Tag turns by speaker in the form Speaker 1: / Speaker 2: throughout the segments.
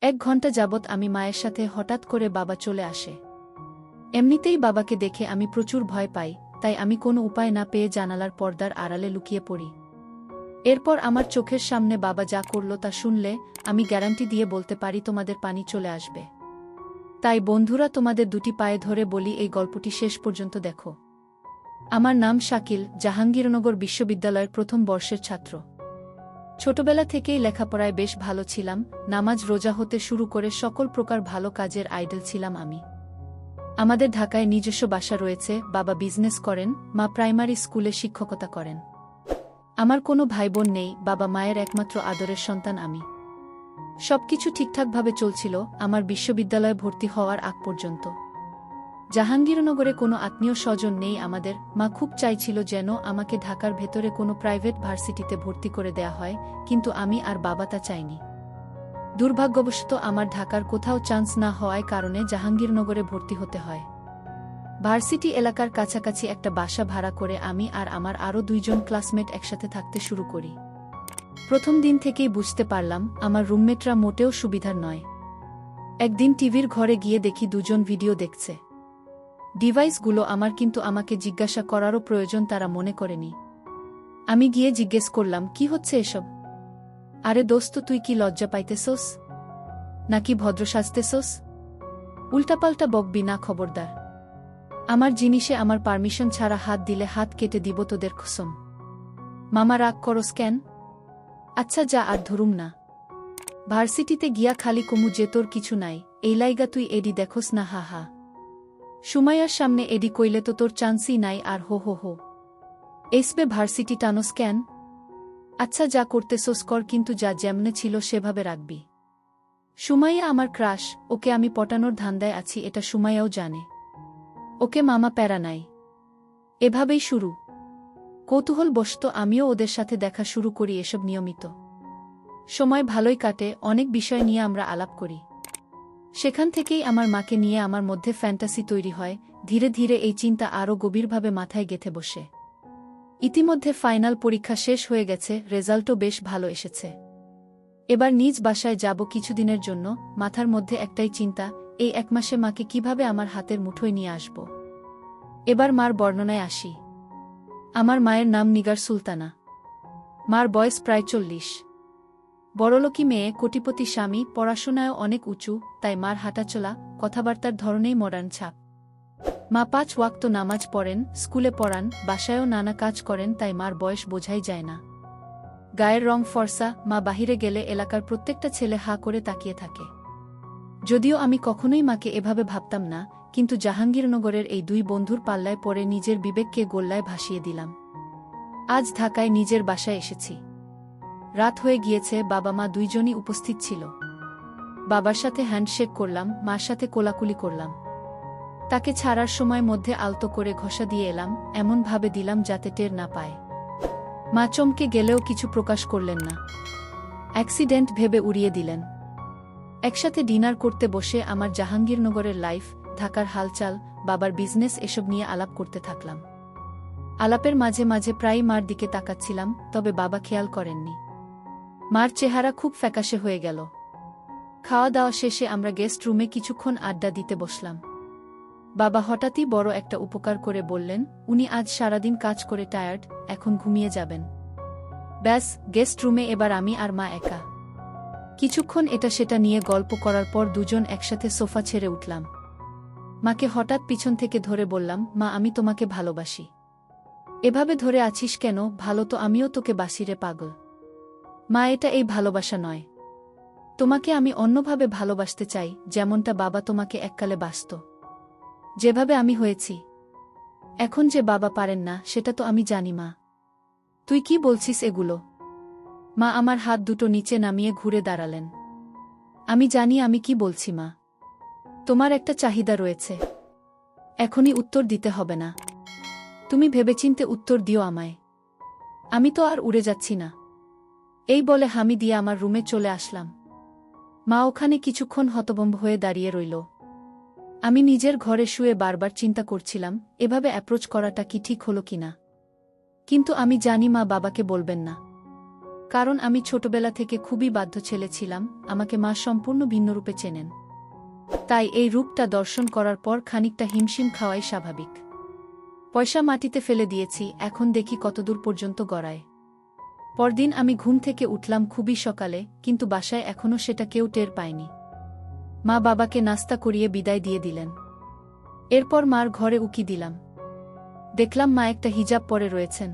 Speaker 1: 1 ঘণ্টা যাবৎ আমি মায়ের সাথে হঠাৎ করে বাবা চলে আসে। এমনিতেই বাবাকে দেখে আমি প্রচুর ভয় পাই, তাই আমি কোনো উপায় না পেয়ে জানালার পর্দার আড়ালে লুকিয়ে পড়ি। এরপর আমার চোখের সামনে বাবা যা করল তা শুনলে আমি গ্যারান্টি দিয়ে বলতে পারি তোমাদের পানি চলে আসবে। তাই বন্ধুরা, তোমাদের দুটি পায়ে ধরে বলি, এই গল্পটি শেষ পর্যন্ত দেখো। আমার নাম শাকিল, জাহাঙ্গীরনগর বিশ্ববিদ্যালয়ের প্রথম বর্ষের ছাত্র। ছোটবেলা থেকেই লেখাপড়ায় বেশ ভালো ছিলাম, নামাজ রোজা হতে শুরু করে সকল প্রকার ভালো কাজের আইডল ছিলাম আমি। আমাদের ঢাকায় নিজস্ব বাসা রয়েছে, বাবা বিজনেস করেন, মা প্রাইমারি স্কুলে শিক্ষকতা করেন। আমার কোনো ভাইবোন নেই, বাবা মায়ের একমাত্র আদরের সন্তান আমি। সবকিছু ঠিকঠাকভাবে চলছিল আমার বিশ্ববিদ্যালয়ে ভর্তি হওয়ার আগ পর্যন্ত। জাহাঙ্গীরনগরে কোনো আত্মীয় স্বজন নেই আমাদের, মা খুব চাইছিল যেন আমাকে ঢাকার ভেতরে কোনো প্রাইভেট ভার্সিটিতে ভর্তি করে দেয়া হয়, কিন্তু আমি আর বাবা তা চাইনি। দুর্ভাগ্যবশত আমার ঢাকার কোথাও চান্স না হওয়ায় কারণে জাহাঙ্গীরনগরে ভর্তি হতে হয়। ভার্সিটি এলাকার কাছাকাছি একটা বাসা ভাড়া করে আমি আর আমার আরও 2জন ক্লাসমেট একসাথে থাকতে শুরু করি। প্রথম দিন থেকেই বুঝতে পারলাম আমার রুমমেটরা মোটেও সুবিধার নয়। একদিন টিভির ঘরে গিয়ে দেখি 2জন ভিডিও দেখছে। ডিভাইসগুলো আমার, কিন্তু আমাকে জিজ্ঞাসা করারও প্রয়োজন তারা মনে করেনি। আমি গিয়ে জিজ্ঞেস করলাম, কি হচ্ছে এসব? আরে দোস্ত, তুই কি লজ্জা পাইতেছোস নাকি ভদ্র সাজতেছোস? উল্টাপাল্টা বকবি না, খবরদার। আমার জিনিসে আমার পারমিশন ছাড়া হাত দিলে হাত কেটে দিব তোদের কসম। মামা রাগ করস কেন? আচ্ছা যা, আর ধরুম না। ভার্সিটিতে গিয়া খালি কমু যে তোর কিছু নাই, এই লাইগা তুই এডি দেখোস না, হা হা। সুমাইয়ার সামনে এডি কইলে তো তোর চান্সই নাই, আর হো হো হো। এসবে ভার্সিটি টানোস কেন? আচ্ছা যা করতেছোস কর, কিন্তু যা যেমনে ছিল সেভাবে রাখবি। সুমাইয়া আমার ক্রাশ, ওকে আমি পটানোর ধান্দায় আছি, এটা সুমাইয়াও জানে। ওকে মামা, প্যারা নাই। এভাবেই শুরু। কৌতূহলবশত আমিও ওদের সাথে দেখা শুরু করি এসব নিয়মিত। সময় ভালোই কাটে, অনেক বিষয় নিয়ে আমরা আলাপ করি। সেখান থেকেই আমার মাকে নিয়ে আমার মধ্যে ফ্যান্টাসি তৈরি হয়, ধীরে ধীরে এই চিন্তা আরও গভীরভাবে মাথায় গেঁথে বসে। ইতিমধ্যে ফাইনাল পরীক্ষা শেষ হয়ে গেছে, রেজাল্টও বেশ ভালো এসেছে। এবার নিজ বাসায় যাব কিছুদিনের জন্য, মাথার মধ্যে একটাই চিন্তা, এই 1 মাসে মাকে কিভাবে আমার হাতের মুঠোয় নিয়ে আসব। এবার মার বর্ণনায় আসি। আমার মায়ের নাম নিগার সুলতানা। মার বয়স প্রায় 40। বড়লোকি মেয়ে, কোটিপতি স্বামী, পড়াশোনায়ও অনেক উঁচু, তাই মার হাঁটাচলা, কথাবার্তার ধরনেই মডার্ন ছাপ। মা 5 ওয়াক্ত নামাজ পড়েন, স্কুলে পড়ান, বাসায়ও নানা কাজ করেন, তাই মার বয়স বোঝাই যায় না। গায়ের রং ফর্সা, মা বাহিরে গেলে এলাকার প্রত্যেকটা ছেলে হা করে তাকিয়ে থাকে। যদিও আমি কখনোই মাকে এভাবে ভাবতাম না, কিন্তু জাহাঙ্গীরনগরের এই 2 বন্ধুর পাল্লায় পড়ে নিজের বিবেককে গোল্লায় ভাসিয়ে দিলাম। আজ ঢাকায় নিজের বাসায় এসেছি। রাত হয়ে গিয়েছে, বাবা মা 2জনই উপস্থিত ছিল। বাবার সাথে হ্যান্ডশেক করলাম, মার সাথে কোলাকুলি করলাম। তাকে ছাড়ার সময় মধ্যে আলতো করে ঘষা দিয়ে এলাম, এমনভাবে দিলাম যাতে টের না পায়। মা চমকে গেলেও কিছু প্রকাশ করলেন না। অ্যাক্সিডেন্ট ভেবে উড়িয়ে দিলেন। একসাথে ডিনার করতে বসে আমার জাহাঙ্গীরনগরের লাইফ, ঢাকার হালচাল, বাবার বিজনেস এসব নিয়ে আলাপ করতে থাকলাম। আলাপের মাঝে মাঝে প্রায়ই মার দিকে তাকাচ্ছিলাম, তবে বাবা খেয়াল করেননি। মার চেহারা খুব ফ্যাকাশে হয়ে গেল। খাওয়া দাওয়া শেষে আমরা গেস্ট রুমে কিছুক্ষণ আড্ডা দিতে বসলাম। বাবা হঠাৎই বড় একটা উপকার করে বললেন, উনি আজ সারাদিন কাজ করে টায়ার্ড, এখন ঘুমিয়ে যাবেন। ব্যাস, গেস্ট রুমে এবার আমি আর মা একা। কিছুক্ষণ এটা সেটা নিয়ে গল্প করার পর 2জন একসাথে সোফা ছেড়ে উঠলাম। মাকে হঠাৎ পিছন থেকে ধরে বললাম, মা আমি তোমাকে ভালোবাসি। এভাবে ধরে আছিস কেন? ভালো তো আমিও তোকে বাসি রে পাগল। মা, এটা এই ভালোবাসা নয়। তোমাকে আমি অন্যভাবে ভালোবাসতে চাই, যেমনটা বাবা তোমাকে এককালে বাসত। যেভাবে আমি হয়েছি। এখন যে বাবা পারেন না সেটা তো আমি জানি মা। তুই কি বলছিস এগুলো? মা আমার হাত দুটো নিচে নামিয়ে ঘুরে দাঁড়ালেন। আমি জানি আমি কি বলছি মা। তোমার একটা চাহিদা রয়েছে। এখনই উত্তর দিতে হবে না। তুমি ভেবেচিন্তে উত্তর দিও আমায়। আমি তো আর উড়ে যাচ্ছি না। এই বলে হামি দিয়ে আমার রুমে চলে আসলাম। মা ওখানে কিছুক্ষণ হতভম্ব হয়ে দাঁড়িয়ে রইল। আমি নিজের ঘরে শুয়ে বারবার চিন্তা করছিলাম, এভাবে অ্যাপ্রোচ করাটা কি ঠিক হলো কিনা। কিন্তু আমি জানি মা বাবাকে বলবেন না। কারণ আমি ছোটবেলা থেকে খুবই বাধ্য ছেলে ছিলাম, আমাকে মা সম্পূর্ণ ভিন্নরূপে চেনেন। তাই এই রূপটা দর্শন করার পর খানিকটা হিমশিম খাওয়াই স্বাভাবিক। পয়সা মাটিতে ফেলে দিয়েছি, এখন দেখি কতদূর পর্যন্ত গড়ায়। পরদিন আমি ঘুম থেকে উঠলাম খুবই সকালে, কিন্তু বাসায় এখনও সেটা কেউ টের পায়নি। মা বাবাকে নাস্তা করিয়ে বিদায় দিয়ে দিলেন। এরপর মার ঘরে উকি দিলাম। দেখলাম মা একটা হিজাব পরে রয়েছেন।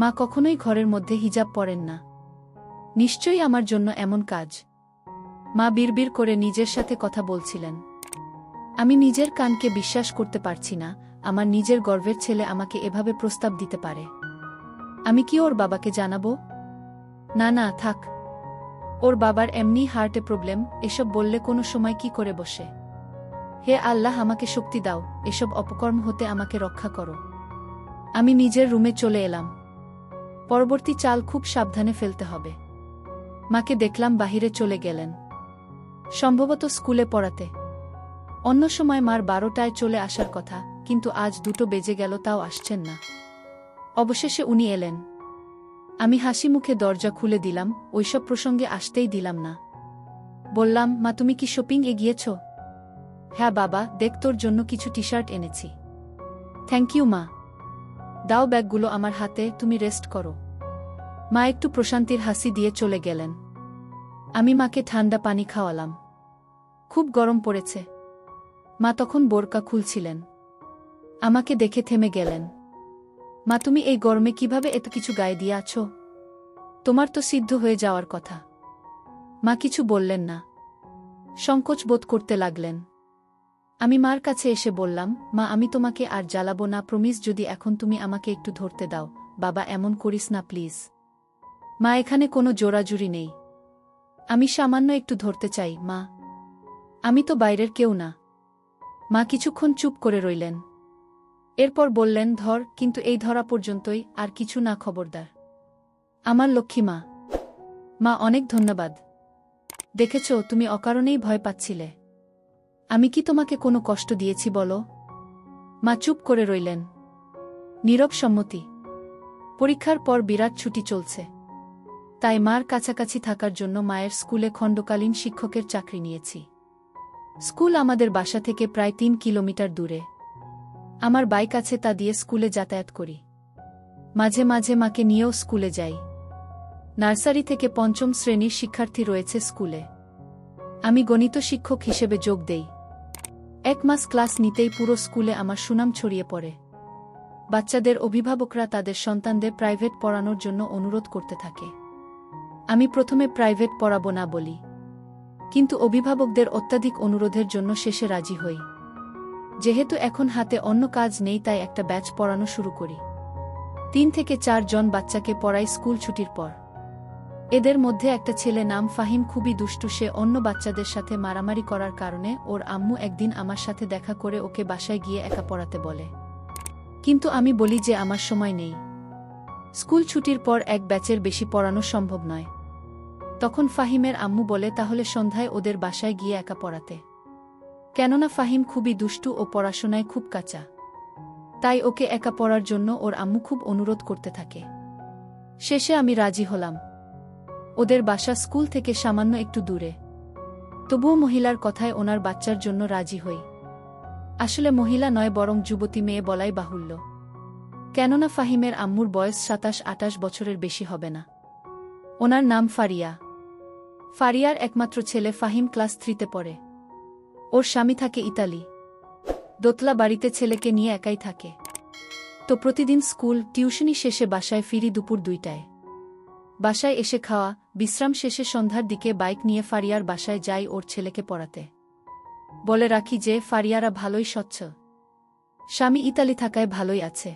Speaker 1: মা কখনোই ঘরের মধ্যে হিজাব পরেন না। নিশ্চয়ই আমার জন্য এমন কাজ। মা বিড়বিড় করে নিজের সাথে কথা বলছিলেন। আমি নিজের কানকে বিশ্বাস করতে পারছি না, আমার নিজের গর্বের ছেলে আমাকে এভাবে প্রস্তাব দিতে পারে। আমি কি ওর বাবাকে জানাবো? না না, থাক। ওর বাবার এমনি হার্টে প্রবলেম, এসব বললে কোনো সময় কি করে বসে। হে আল্লাহ, আমাকে শক্তি দাও, এসব অপকর্ম হতে আমাকে রক্ষা করো। আমি নিজের রুমে চলে এলাম। পরবর্তী চাল খুব সাবধানে ফেলতে হবে। মাকে দেখলাম বাহিরে চলে গেলেন, সম্ভবত স্কুলে পড়াতে। অন্য সময় মার 12টায় চলে আসার কথা, কিন্তু আজ 2টো বেজে গেল, তাও আসছেন না। অবশেষে উনি এলেন। আমি হাসি মুখে দরজা খুলে দিলাম, ওইসব প্রসঙ্গে আসতেই দিলাম না। বললাম, মা তুমি কি শপিং এ গিয়েছ? হ্যাঁ বাবা, দেখ তোর জন্য কিছু টি শার্ট এনেছি। থ্যাংক ইউ মা। দাও ব্যাগগুলো আমার হাতে, তুমি রেস্ট করো। মা একটু প্রশান্তির হাসি দিয়ে চলে গেলেন। আমি মাকে ঠান্ডা পানি খাওয়ালাম। খুব গরম পড়েছে। মা তখন বোরকা খুলছিলেন। আমাকে দেখে থেমে গেলেন। মা তুমি এই গরমে কিভাবে এত কিছু গায়ে দিয়ে আছো? তোমার তো সিদ্ধ হয়ে যাওয়ার কথা। মা কিছু বললেন না, সংকোচ বোধ করতে লাগলেন। আমি মার কাছে এসে বললাম, মা আমি তোমাকে আর জ্বালাবো না, প্রমিস, যদি এখন তুমি আমাকে একটু ধরতে দাও। বাবা এমন করিস না প্লিজ। মা এখানে কোনো জোরাজুরি নেই। আমি সামান্য একটু ধরতে চাই মা। আমি তো বাইরের কেউ না। মা কিছুক্ষণ চুপ করে রইলেন। এরপর বললেন, ধর, কিন্তু এই ধরা পর্যন্তই, আর কিছু না, খবরদার। আমার লক্ষ্মী মা। মা অনেক ধন্যবাদ। দেখেছ, তুমি অকারণেই ভয় পাচ্ছিলে। আমি কি তোমাকে কোনো কষ্ট দিয়েছি বলো? মা চুপ করে রইলেন। নীরব সম্মতি। পরীক্ষার পর বিরাট ছুটি চলছে। তাই মার কাছাকাছি থাকার জন্য মায়ের স্কুলে খণ্ডকালীন শিক্ষকের চাকরি নিয়েছি। স্কুল আমাদের বাসা থেকে প্রায় 3 কিলোমিটার দূরে। আমার বাইক আছে, তা দিয়ে স্কুলে যাতায়াত করি। মাঝে মাঝে মাকে নিয়েও স্কুলে যাই। নার্সারি থেকে 5ম শ্রেণীর শিক্ষার্থী রয়েছে স্কুলে। আমি গণিত শিক্ষক হিসেবে যোগ দেই। 1 মাস ক্লাস নিতেই পুরো স্কুলে আমার সুনাম ছড়িয়ে পড়ে। বাচ্চাদের অভিভাবকরা তাদের সন্তানদের প্রাইভেট পড়ানোর জন্য অনুরোধ করতে থাকে। আমি প্রথমে প্রাইভেট পড়াবো না বলি, কিন্তু অভিভাবকদের অত্যাধিক অনুরোধের জন্য শেষে রাজি হই। যেহেতু এখন হাতে অন্য কাজ নেই, তাই একটা ব্যাচ পড়ানো শুরু করি। 3 থেকে 4 জন বাচ্চাকে পড়াই স্কুল ছুটির পর। এদের মধ্যে একটা ছেলে নাম ফাহিম, খুবই দুষ্টু। সে অন্য বাচ্চাদের সাথে মারামারি করার কারণে ওর আম্মু একদিন আমার সাথে দেখা করে ওকে বাসায় গিয়ে একা পড়াতে বলে। কিন্তু আমি বলি যে আমার সময় নেই। স্কুল ছুটির পর এক ব্যাচের বেশি পড়ানো সম্ভব নয়। তখন ফাহিমের আম্মু বলে, তাহলে সন্ধ্যায় ওদের বাসায় গিয়ে একা পড়াতে। কেননা ফাহিম খুবই দুষ্টু ও পড়াশোনায় খুব কাঁচা। তাই ওকে একা পড়ার জন্য ওর আম্মু খুব অনুরোধ করতে থাকে। শেষে আমি রাজি হলাম। ওদের বাসা স্কুল থেকে সামান্য একটু দূরে। তবুও মহিলার কথায় ওনার বাচ্চার জন্য রাজি হই। আসলে মহিলা নয়, বরং যুবতী মেয়ে বলাই বাহুল্য। কেননা ফাহিমের আম্মুর বয়স 27-28 বছরের বেশি হবে না। ওনার নাম ফারিয়া। ফারিয়ার একমাত্র ছেলে ফাহিম ক্লাস 3তে পড়ে। ওর স্বামী থাকে ইতালি। দোতলা বাড়িতে ছেলেকে নিয়ে একাই থাকে। তো প্রতিদিন স্কুল টিউশনি শেষে বাসায় ফিরি দুপুর 2টায়। বাসায় এসে খাওয়া, বিশ্রাম শেষে সন্ধ্যার দিকে বাইক নিয়ে ফারিয়ার বাসায় যাই ওর ছেলেকে পড়াতে। বলে রাখি যে ফারিয়ারা ভালোই স্বচ্ছ। স্বামী ইতালি থাকায় ভালোই আছে।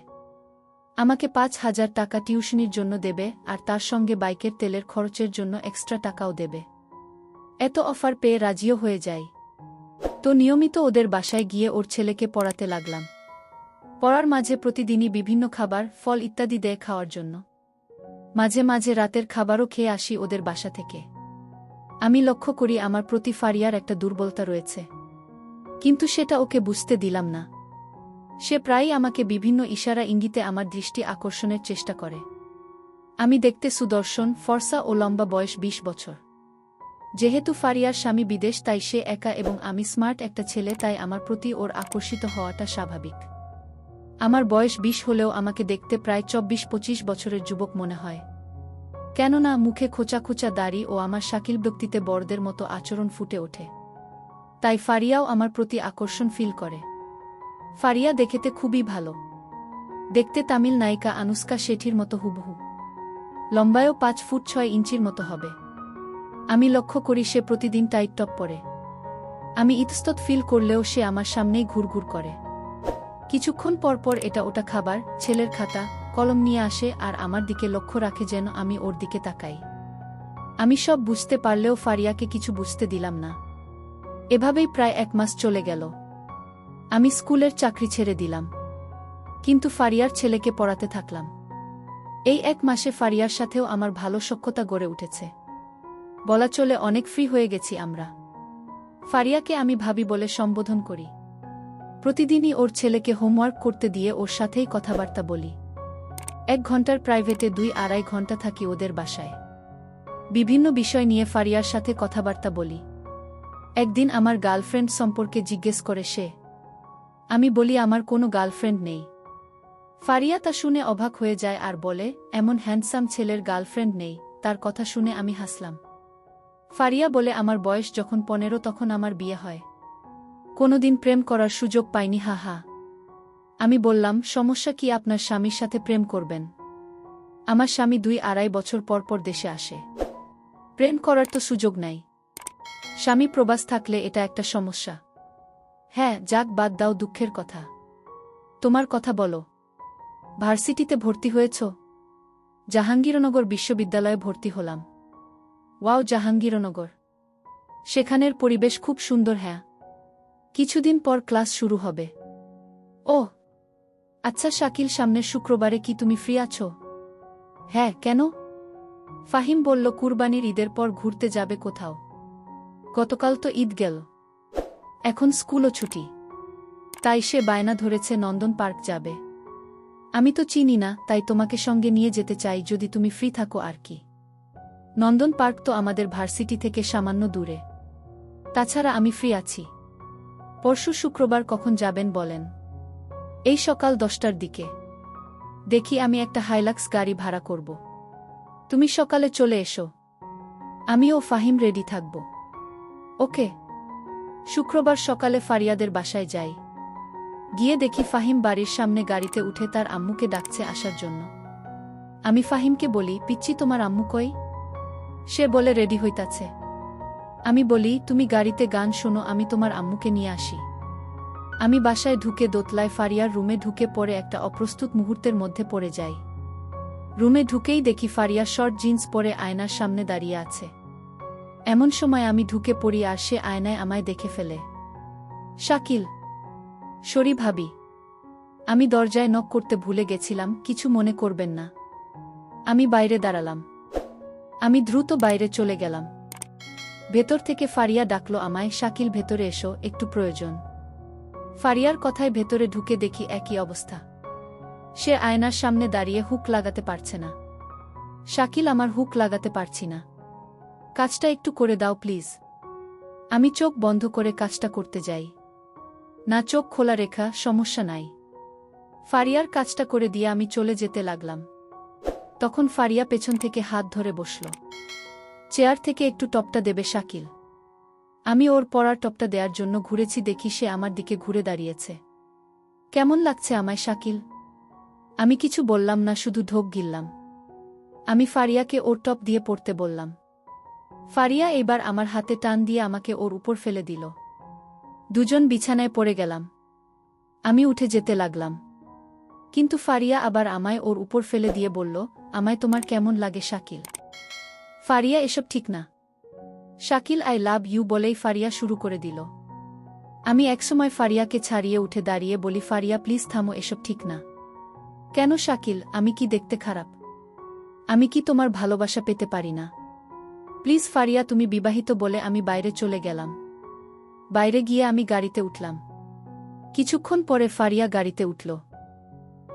Speaker 1: আমাকে 5,000 টাকা টিউশনির জন্য দেবে, আর তার সঙ্গে বাইকের তেলের খরচের জন্য এক্সট্রা টাকাও দেবে। এত অফার পেয়ে রাজিও হয়ে যাই। তো নিয়মিত ওদের বাসায় গিয়ে ওর ছেলেকে পড়াতে লাগলাম। পড়ার মাঝে প্রতিদিনই বিভিন্ন খাবার, ফল ইত্যাদি দেয় খাওয়ার জন্য। মাঝে মাঝে রাতের খাবারও খেয়ে আসি ওদের বাসা থেকে। আমি লক্ষ্য করি আমার প্রতি ফারিয়ার একটা দুর্বলতা রয়েছে, কিন্তু সেটা ওকে বুঝতে দিলাম না। সে প্রায়ই আমাকে বিভিন্ন ইশারা ইঙ্গিতে আমার দৃষ্টি আকর্ষণের চেষ্টা করে। আমি দেখতে সুদর্শন, ফর্সা ও লম্বা, বয়স ২০ বছর। যেহেতু ফারিয়ার স্বামী বিদেশ তাই সে একা এবং আমি স্মার্ট একটা ছেলে, তাই আমার প্রতি ওর আকর্ষিত হওয়াটা স্বাভাবিক। আমার বয়স ২০ হলেও আমাকে দেখতে প্রায় ২৪-২৫ বছরের যুবক মনে হয়। কেননা মুখে খোঁচা খোঁচা দাড়ি ও আমার শাকিল ব্যক্তিতে বড়দের মতো আচরণ ফুটে ওঠে। তাই ফারিয়াও আমার প্রতি আকর্ষণ ফিল করে। ফারিয়া দেখতে খুবই ভালো। দেখতে তামিল নায়িকা আনুষ্কা শেঠির মতো হুবহু। লম্বায়ও ৫ ফুট ৬ ইঞ্চির মতো হবে। আমি লক্ষ্য করি সে প্রতিদিন টাইট টপ পরে। আমি ইতস্তত ফিল করলেও সে আমার সামনেই ঘুরঘুর করে। কিছুক্ষণ পরপর এটা ওটা খাবার, ছেলের খাতা, কলম নিয়ে আসে আর আমার দিকে লক্ষ্য রাখে যেন আমি ওর দিকে তাকাই। আমি সব বুঝতে পারলেও ফারিয়াকে কিছু বুঝতে দিলাম না। এভাবেই প্রায় ১ মাস চলে গেল। আমি স্কুলের চাকরি ছেড়ে দিলাম, কিন্তু ফারিয়ার ছেলেকে পড়াতে থাকলাম। এই ১ মাসে ফারিয়ার সাথেও আমার ভালো সখ্যতা গড়ে উঠেছে। বলা চলে অনেক ফ্রি হয়ে গেছি আমরা। ফারিয়াকে আমি ভাবি বলে সম্বোধন করি। প্রতিদিনই ওর ছেলেকে হোমওয়ার্ক করতে দিয়ে ওর সাথেই কথাবার্তা বলি। ১ ঘন্টার প্রাইভেটে ২-২.৫ ঘন্টা থাকি ওদের বাসায়। বিভিন্ন বিষয় নিয়ে ফারিয়ার সাথে কথাবার্তা বলি। একদিন আমার গার্লফ্রেন্ড সম্পর্কে জিজ্ঞেস করে সে। আমি বলি আমার কোনো গার্লফ্রেন্ড নেই। ফারিয়া তা শুনে অবাক হয়ে যায় আর বলে, এমন হ্যান্ডসাম ছেলের গার্লফ্রেন্ড নেই? তার কথা শুনে আমি হাসলাম। ফারিয়া বলে, আমার বয়স যখন ১৫ তখন আমার বিয়ে হয়। কোনোদিন প্রেম করার সুযোগ পাইনি, হা হা। আমি বললাম, সমস্যা কি, আপনার স্বামীর সাথে প্রেম করবেন? আমার স্বামী ২-২.৫ বছর পর পর দেশে আসে। প্রেম করার তো সুযোগ নাই। স্বামী প্রবাস থাকলে এটা একটা সমস্যা। হ্যাঁ, যাক, বাদ দাও দুঃখের কথা। তোমার কথা বলো। ভার্সিটিতে ভর্তি হয়েছ? জাহাঙ্গীরনগর বিশ্ববিদ্যালয়ে ভর্তি হলাম। ওয়াও, জাহাঙ্গীরনগর। সেখানের পরিবেশ খুব সুন্দর। হ্যাঁ, কিছুদিন পর ক্লাস শুরু হবে। ওহ আচ্ছা শাকিল, সামনের শুক্রবারে কি তুমি ফ্রি আছো? হ্যাঁ, কেন? ফাহিম বলল, কুরবানির ঈদের পর ঘুরতে যাবে কোথাও। গতকাল তো ঈদ গেল, এখন স্কুলও ছুটি, তাই সে বায়না ধরেছে নন্দন পার্ক যাবে। আমি তো চিনি না, তাই তোমাকে সঙ্গে নিয়ে যেতে চাই যদি তুমি ফ্রি থাকো আর কি। নন্দন পার্ক তো আমাদের ভার্সিটি থেকে সামান্য দূরে। তাছাড়া আমি ফ্রি আছি। পরশু শুক্রবার কখন যাবেন বলেন? এই সকাল ১০টার দিকে। দেখি আমি একটা হাইলাক্স গাড়ি ভাড়া করব। তুমি সকালে চলে এসো। আমি ও ফাহিম রেডি থাকব। ওকে। শুক্রবার সকালে ফারিয়াদের বাসায় যাই। গিয়ে দেখি ফাহিম বাড়ির সামনে গাড়িতে উঠে তার আম্মুকে ডাকছে আসার জন্য। আমি ফাহিমকে বলি, পিচ্চি, তোমার আম্মু কই? সে বলে, রেডি হইতাছে। আমি বলি, তুমি গাড়িতে গান শোনো, আমি তোমার আম্মুকে নিয়ে আসি। আমি বাসায় ঢুকে দোতলায় ফারিয়ার রুমে ঢুকে পড়ে একটা অপ্রস্তুত মুহূর্তের মধ্যে পড়ে যাই। রুমে ঢুকেই দেখি ফারিয়া শর্ট জিন্স পরে আয়নার সামনে দাঁড়িয়ে আছে। এমন সময় আমি ঢুকে পড়ি আর সে আয়নায় আমায় দেখে ফেলে। শাকিল। সরি ভাবি, আমি দরজায় নক করতে ভুলে গেছিলাম, কিছু মনে করবেন না। আমি বাইরে দাঁড়ালাম। আমি দ্রুত বাইরে চলে গেলাম। ভেতর থেকে ফারিয়া ডাকলো আমায়, শাকিল ভেতরে এসো, একটু প্রয়োজন। ফারিয়ার কথায় ভেতরে ঢুকে দেখি একই অবস্থা। সে আয়নার সামনে দাঁড়িয়ে হুক লাগাতে পারছে না। শাকিল, আমার হুক লাগাতে পারছি না, কাজটা একটু করে দাও প্লিজ। আমি চোখ বন্ধ করে কাজটা করতে যাই। না, চোখ খোলা রেখা, সমস্যা নাই। ফারিয়ার কাজটা করে দিয়ে আমি চলে যেতে লাগলাম। তখন ফারিয়া পেছন থেকে হাত ধরে বসল। চেয়ার থেকে একটু টপটা দেবে শাকিল। আমি ওর পরার টপটা দেওয়ার জন্য ঘুরেছি, দেখি সে আমার দিকে ঘুরে দাঁড়িয়েছে। কেমন লাগছে আমায় শাকিল? আমি কিছু বললাম না, শুধু ঢোক গিললাম। আমি ফারিয়াকে ওর টপ দিয়ে পড়তে বললাম। ফারিয়া এবার আমার হাতে টান দিয়ে আমাকে ওর উপর ফেলে দিল। দুজন বিছানায় পড়ে গেলাম। আমি উঠে যেতে লাগলাম, কিন্তু ফারিয়া আবার আমায় ওর উপর ফেলে দিয়ে বলল, আমায় তোমার কেমন লাগে শাকিল? ফারিয়া, এসব ঠিক না। শাকিল, আই লাভ ইউ বলেই ফারিয়া শুরু করে দিল। আমি একসময় ফারিয়াকে ছাড়িয়ে উঠে দাঁড়িয়ে বলি, ফারিয়া প্লিজ থামো, এসব ঠিক না। কেন শাকিল, আমি কি দেখতে খারাপ? আমি কি তোমার ভালোবাসা পেতে পারি না? প্লিজ ফারিয়া, তুমি বিবাহিত বলে আমি বাইরে চলে গেলাম। বাইরে গিয়ে আমি গাড়িতে উঠলাম। কিছুক্ষণ পরে ফারিয়া গাড়িতে উঠল।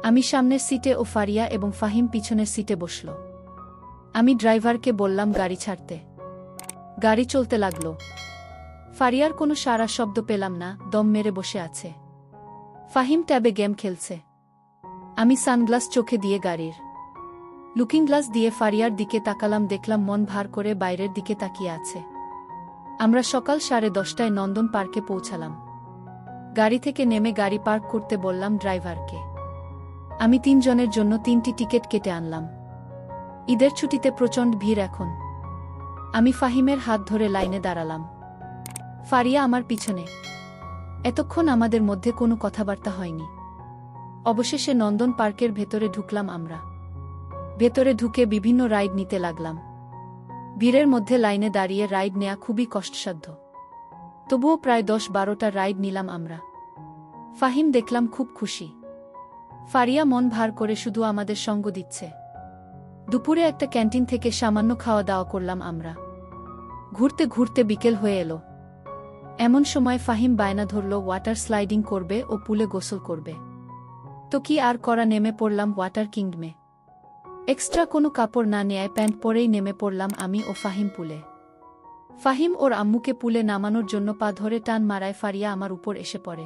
Speaker 1: আমি সামনের সিটে ও ফারিয়া এবং ফাহিম পিছনের সিটে বসল। আমি ড্রাইভারকে বললাম গাড়ি ছাড়তে। গাড়ি চলতে লাগলো। ফারিয়ার কোনো সারা শব্দ পেলাম না, দম মেরে বসে আছে। ফাহিম ট্যাবে গেম খেলছে। আমি সানগ্লাস চোখে দিয়ে গাড়ির লুকিং গ্লাস দিয়ে ফারিয়ার দিকে তাকালাম, দেখলাম মন ভার করে বাইরের দিকে তাকিয়ে আছে। আমরা সকাল 10:30টায় নন্দন পার্কে পৌঁছালাম। গাড়ি থেকে নেমে গাড়ি পার্ক করতে বললাম ড্রাইভারকে। আমি 3 জনের জন্য 3টি টিকিট কেটে আনলাম। ঈদের ছুটিতে প্রচণ্ড ভিড় এখন। আমি ফাহিমের হাত ধরে লাইনে দাঁড়ালাম। ফারিয়া আমার পিছনে। এতক্ষণ আমাদের মধ্যে কোনো কথাবার্তা হয়নি। অবশেষে নন্দন পার্কের ভেতরে ঢুকলাম আমরা। ভেতরে ঢুকে বিভিন্ন রাইড নিতে লাগলাম। ভিড়ের মধ্যে লাইনে দাঁড়িয়ে রাইড নেয়া খুবই কষ্টসাধ্য। তবুও প্রায় 10-12টা রাইড নিলাম আমরা। ফাহিম দেখলাম খুব খুশি। ফারিয়া মন ভার করে শুধু আমাদের সঙ্গ দিচ্ছে। দুপুরে একটা ক্যান্টিন থেকে সামান্য খাওয়া দাওয়া করলাম আমরা। ঘুরতে ঘুরতে বিকেল হয়ে এলো। এমন সময় ফাহিম বায়না ধরল ওয়াটার স্লাইডিং করবে ও পুলে গোসল করবে। তো কি আর করা, নেমে পড়লাম ওয়াটার কিংডমে। এক্সট্রা কোনো কাপড় না নেয় প্যান্ট পরেই নেমে পড়লাম আমি ও ফাহিম পুলে। ফাহিম ওর আম্মুকে পুলে নামানোর জন্য পা ধরে টান মারায় ফারিয়া আমার উপর এসে পড়ে।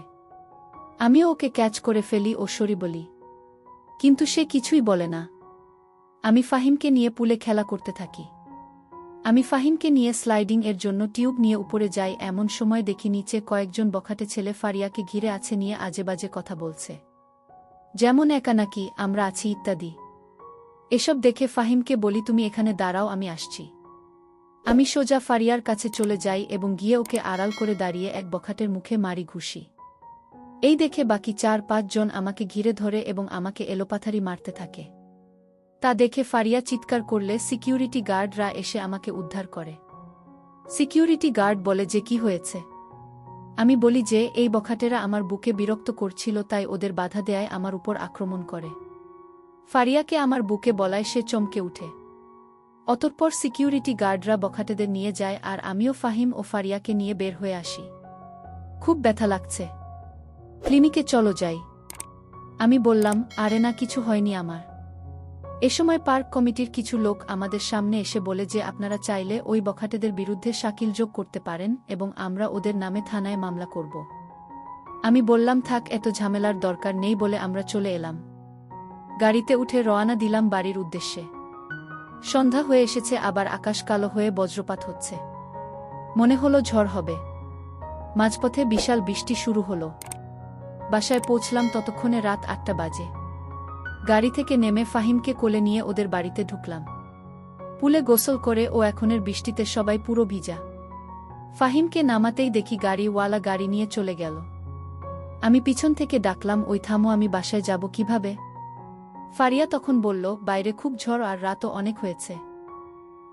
Speaker 1: আমিও ওকে ক্যাচ করে ফেলি ও সরি বলি, কিন্তু সে কিছুই বলে না। আমি ফাহিমকে নিয়ে পুলে খেলা করতে থাকি। আমি ফাহিমকে নিয়ে স্লাইডিং এর জন্য টিউব নিয়ে উপরে যাই, এমন সময় দেখি নিচে কয়েকজন বখাটে ছেলে ফারিয়াকে ঘিরে আছে, নিয়ে আজেবাজে কথা বলছে, যেমন একা নাকি আমরা আছি ইত্যাদি। এসব দেখে ফাহিমকে বলি তুমি এখানে দাঁড়াও, আমি আসছি। আমি সোজা ফারিয়ার কাছে চলে যাই এবং গিয়ে ওকে আড়াল করে দাঁড়িয়ে এক বখাটের মুখে মারি ঘুষি। এই দেখে বাকি 4-5 জন আমাকে ঘিরে ধরে এবং আমাকে এলোপাথারি মারতে থাকে। তা দেখে ফারিয়া চিৎকার করলে সিকিউরিটি গার্ডরা এসে আমাকে উদ্ধার করে। সিকিউরিটি গার্ড বলে যে কি হয়েছে। আমি বলি যে এই বখাটেরা আমার বুকে বিরক্ত করছিল, তাই ওদের বাধা দেয়ায় আমার উপর আক্রমণ করে। ফারিয়াকে আমার বুকে বলায় সে চমকে উঠে। অতঃপর সিকিউরিটি গার্ডরা বখাটেদের নিয়ে যায় আর আমিও ফাহিম ও ফারিয়াকে নিয়ে বের হয়ে আসি। খুব ব্যথা লাগছে, ক্লিনিকে চলো যাই। আমি বললাম আরে না, কিছু হয়নি আমার। এ সময় পার্ক কমিটির কিছু লোক আমাদের সামনে এসে বলে যে আপনারা চাইলে ওই বখাটেদের বিরুদ্ধে শাকিল যোগ করতে পারেন এবং আমরা ওদের নামে থানায় মামলা করব। আমি বললাম থাক, এত ঝামেলার দরকার নেই বলে আমরা চলে এলাম। গাড়িতে উঠে রওনা দিলাম বাড়ির উদ্দেশ্যে। সন্ধ্যা হয়ে এসেছে, আবার আকাশ কালো হয়ে বজ্রপাত হচ্ছে। মনে হলো ঝড় হবে। মাঝপথে বিশাল বৃষ্টি শুরু হলো। বাসায় পৌঁছলাম ততক্ষণে রাত 8টা বাজে। গাড়ি থেকে নেমে ফাহিমকে কোলে নিয়ে ওদের বাড়িতে ঢুকলাম। পুলে গোসল করে ও এখনের বৃষ্টিতে সবাই পুরো ভিজা। ফাহিমকে নামাতেই দেখি গাড়িওয়ালা গাড়ি নিয়ে চলে গেল। আমি পিছন থেকে ডাকলাম ওই থামো, আমি বাসায় যাব কিভাবে? ফারিয়া তখন বলল বাইরে খুব ঝড় আর রাতও অনেক হয়েছে,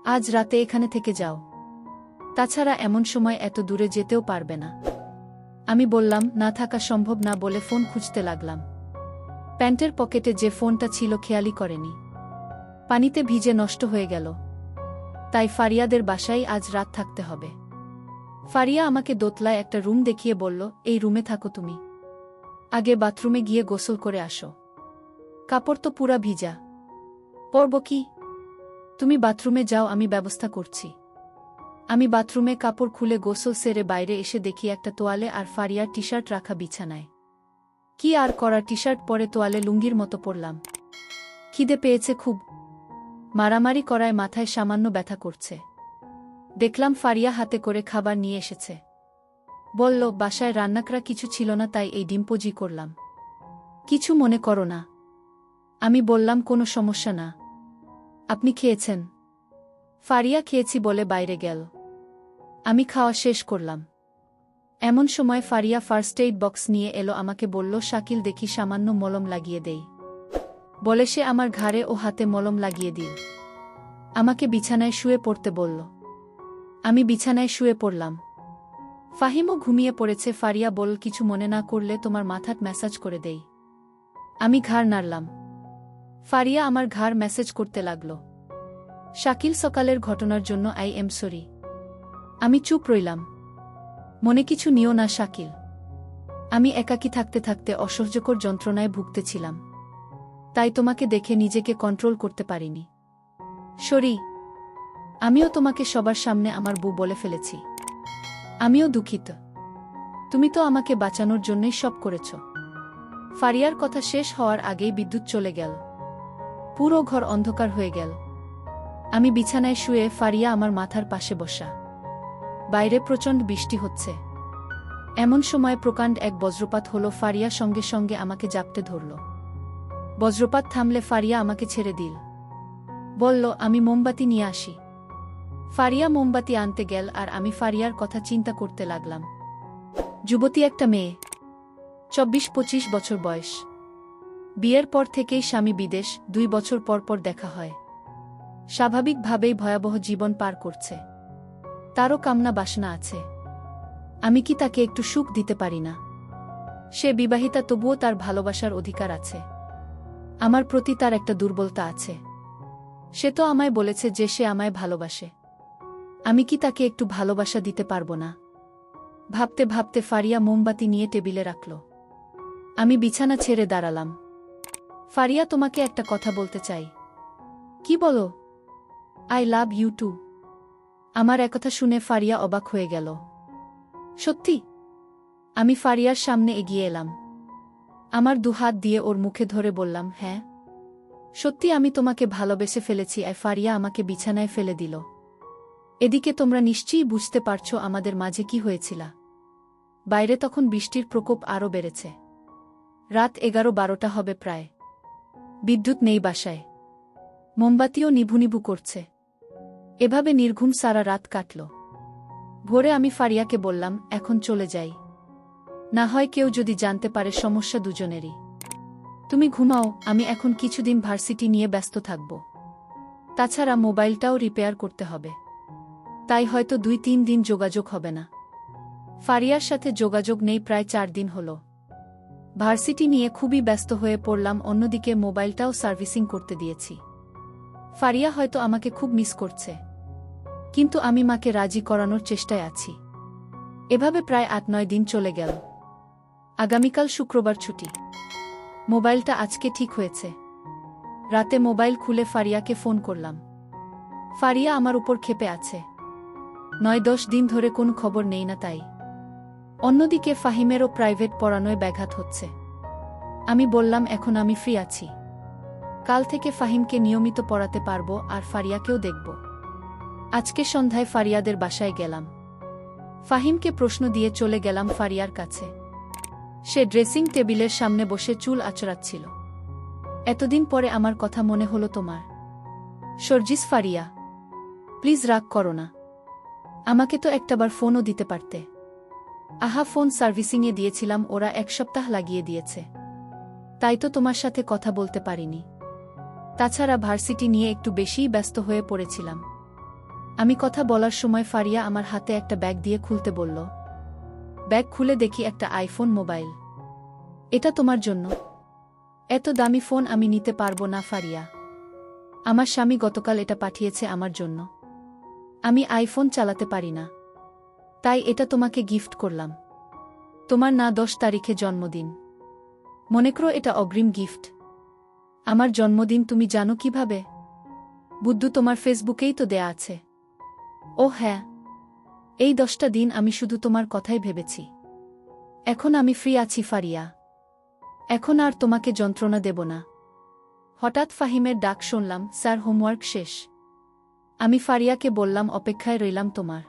Speaker 1: আজ রাতে এখানে থেকে যাও, তাছাড়া এমন সময় এত দূরে যেতেও পারবে না। আমি বললাম না, থাকা সম্ভব না বলে ফোন খুঁজতে লাগলাম। প্যান্টের পকেটে যে ফোনটা ছিল খেয়ালই করেনি, পানিতে ভিজে নষ্ট হয়ে গেল। তাই ফারিয়াদের বাসায় আজ রাত থাকতে হবে। ফারিয়া আমাকে দোতলায় একটা রুম দেখিয়ে বলল এই রুমে থাকো তুমি, আগে বাথরুমে গিয়ে গোসল করে আসো। কাপড় তো পুরা ভিজা, পরব কি? তুমি বাথরুমে যাও, আমি ব্যবস্থা করছি। আমি বাথরুমে কাপড় খুলে গোসল সেরে বাইরে এসে দেখি একটা তোয়ালে আর ফারিয়ার টি শার্ট রাখা বিছানায়। কি আর করা, টি শার্ট পরে তোয়ালে লুঙ্গির মতো পরলাম। খিদে পেয়েছে খুব। মারামারি করায় মাথায় সামান্য ব্যথা করছে। দেখলাম ফারিয়া হাতে করে খাবার নিয়ে এসেছে। বলল বাসায় রান্নাকরা কিছু ছিল না, তাই এই ডিম্পোজি করলাম, কিছু মনে করো না। আমি বললাম কোনো সমস্যা না। আপনি খেয়েছেন? ফারিয়া খেয়েছি বলে বাইরে গেল। আমি খাওয়া শেষ করলাম। এমন সময় ফারিয়া ফার্স্ট এইড বক্স নিয়ে এলো, আমাকে বলল শাকিল দেখি সামান্য মলম লাগিয়ে দেই, বলে সে আমার ঘাড়ে ও হাতে মলম লাগিয়ে দিল। আমাকে বিছানায় শুয়ে পড়তে বলল। আমি বিছানায় শুয়ে পড়লাম। ফাহিমও ঘুমিয়ে পড়েছে। ফারিয়া বলল কিছু মনে না করলে তোমার মাথাট ম্যাসাজ করে দেই। আমি ঘাড় নাড়লাম। ফারিয়া আমার ঘাড় ম্যাসাজ করতে লাগল। শাকিল সকালের ঘটনার জন্য আই এম সরি। আমি চুপ রইলাম। মনে কিছু নিও না শাকিল। আমি একাকী থাকতে থাকতে অসহ্যকর যন্ত্রণায় ভুগতেছিলাম, তাই তোমাকে দেখে নিজেকে কন্ট্রোল করতে পারিনি। সরি। আমিও তোমাকে সবার সামনে আমার বউ বলে ফেলেছি। আমিও দুঃখিত। তুমি তো আমাকে বাঁচানোর জন্যই সব করেছ। ফারিয়ার কথা শেষ হওয়ার আগেই বিদ্যুৎ চলে গেল। পুরো ঘর অন্ধকার হয়ে গেল। আমি বিছানায় শুয়ে, ফারিয়া আমার মাথার পাশে বসা। বাইরে প্রচণ্ড বৃষ্টি হচ্ছে। এমন সময় প্রকাণ্ড এক বজ্রপাত হলো। ফারিয়া সঙ্গে সঙ্গে আমাকে জাপটে ধরল। বজ্রপাত থামলে ফারিয়া আমাকে ছেড়ে দিল। বলল, আমি মোমবাতি নিয়ে আসি। ফারিয়া মোমবাতি আনতে গেল আর আমি ফারিয়ার কথা চিন্তা করতে লাগলাম। যুবতী একটা মেয়ে, 24-25 বছর বয়স। বিয়ের পর থেকেই স্বামী বিদেশ, 2 বছর পর পর দেখা হয়। স্বাভাবিকভাবেই ভয়াবহ জীবন পার করছে। তারও কামনা বাসনা আছে। আমি কি তাকে একটু সুখ দিতে পারি না? সে বিবাহিতা, তবুও তার ভালোবাসার অধিকার আছে। আমার প্রতি তার একটা দুর্বলতা আছে। সে তো আমায় বলেছে যে সে আমায় ভালোবাসে। আমি কি তাকে একটু ভালোবাসা দিতে পারবো না? ভাবতে ভাবতে ফারিয়া মোমবাতি নিয়ে টেবিলে রাখল। আমি বিছানা ছেড়ে দাঁড়ালাম। ফারিয়া, তোমাকে একটা কথা বলতে চাই। কি বলো? I love you too. আমার একথা শুনে ফারিয়া অবাক হয়ে গেল। সত্যি? আমি ফারিয়ার সামনে এগিয়ে এলাম। আমার দুহাত দিয়ে ওর মুখে ধরে বললাম, হ্যাঁ সত্যি, আমি তোমাকে ভালোবেসে ফেলেছি। ফারিয়া আমাকে বিছানায় ফেলে দিল। এদিকে তোমরা নিশ্চয়ই বুঝতে পারছো আমাদের মাঝে কি হয়েছিল। বাইরে তখন বৃষ্টির প্রকোপ আরও বেড়েছে। রাত 11-12টা হবে প্রায়। বিদ্যুৎ নেই বাসায়। মোমবাতিও নিভু নিভু করছে। এভাবে নির্ঘুম সারা রাত কাটল। ভোরে আমি ফারিয়াকে বললাম, এখন চলে যাই। না হয় কেউ যদি জানতে পারে, সমস্যা দুজনেরই। তুমি ঘুমাও, আমি এখন কিছুদিন ভার্সিটি নিয়ে ব্যস্ত থাকব। তাছাড়া মোবাইলটাও রিপেয়ার করতে হবে। তাই হয়তো 2-3 দিন যোগাযোগ হবে না। ফারিয়ার সাথে যোগাযোগ নেই প্রায় 4 দিন হল। ভার্সিটি নিয়ে খুবই ব্যস্ত হয়ে পড়লাম। অন্যদিকে মোবাইলটাও সার্ভিসিং করতে দিয়েছি। ফারিয়া হয়তো আমাকে খুব মিস করছে, কিন্তু আমি মাকে রাজি করানোর চেষ্টায় আছি। এভাবে প্রায় 8-9 দিন চলে গেল। আগামীকাল শুক্রবার ছুটি। মোবাইলটা আজকে ঠিক হয়েছে। রাতে মোবাইল খুলে ফারিয়াকে ফোন করলাম। ফারিয়া আমার উপর ক্ষেপে আছে। 9-10 দিন ধরে কোনো খবর নেই না তাই। অন্যদিকে ফাহিমেরও প্রাইভেট পড়ানোয় ব্যাঘাত হচ্ছে। আমি বললাম, এখন আমি ফ্রি আছি। কাল থেকে ফাহিমকে নিয়মিত পড়াতে পারবো আর ফারিয়াকেও দেখব। আজকে সন্ধ্যায় ফারিয়াদের বাসায় গেলাম। ফাহিমকে প্রশ্ন দিয়ে চলে গেলাম ফারিয়ার কাছে। সে ড্রেসিং টেবিলের সামনে বসে চুল আঁচড়াচ্ছিল। এতদিন পরে আমার কথা মনে হলো তোমার। সর্জিস, ফারিয়া প্লিজ রাগ করো না। আমাকে তো একটাবার ফোনও দিতে পারতে। আহা, ফোন সার্ভিসিংয়ে দিয়েছিলাম, ওরা 1 সপ্তাহ লাগিয়ে দিয়েছে। তাই তো তোমার সাথে কথা বলতে পারিনি। তাছাড়া ভার্সিটি নিয়ে একটু বেশিই ব্যস্ত হয়ে পড়েছিলাম। আমি কথা বলার সময় ফারিয়া আমার হাতে একটা ব্যাগ দিয়ে খুলতে বলল। ব্যাগ খুলে দেখি একটা আইফোন মোবাইল। এটা তোমার জন্য। এত দামি ফোন আমি নিতে পারবো না ফারিয়া। আমার স্বামী গতকাল এটা পাঠিয়েছে আমার জন্য। আমি আইফোন চালাতে পারি না, তাই এটা তোমাকে গিফট করলাম। তোমার না 10 তারিখে জন্মদিন। মনে করো এটা অগ্রিম গিফট। আমার জন্মদিন তুমি জানো কিভাবে? বুদ্ধু, তোমার ফেসবুকেই তো দেয়া আছে। ও হ্যাঁ, এই 10টা দিন আমি শুধু তোমার কথাই ভেবেছি। এখন আমি ফ্রি আছি ফারিয়া। এখন আর তোমাকে যন্ত্রণা দেব না। হঠাৎ ফাহিমের ডাক শুনলাম, স্যার হোমওয়ার্ক শেষ। আমি ফারিয়াকে বললাম, অপেক্ষায় রইলাম তোমার।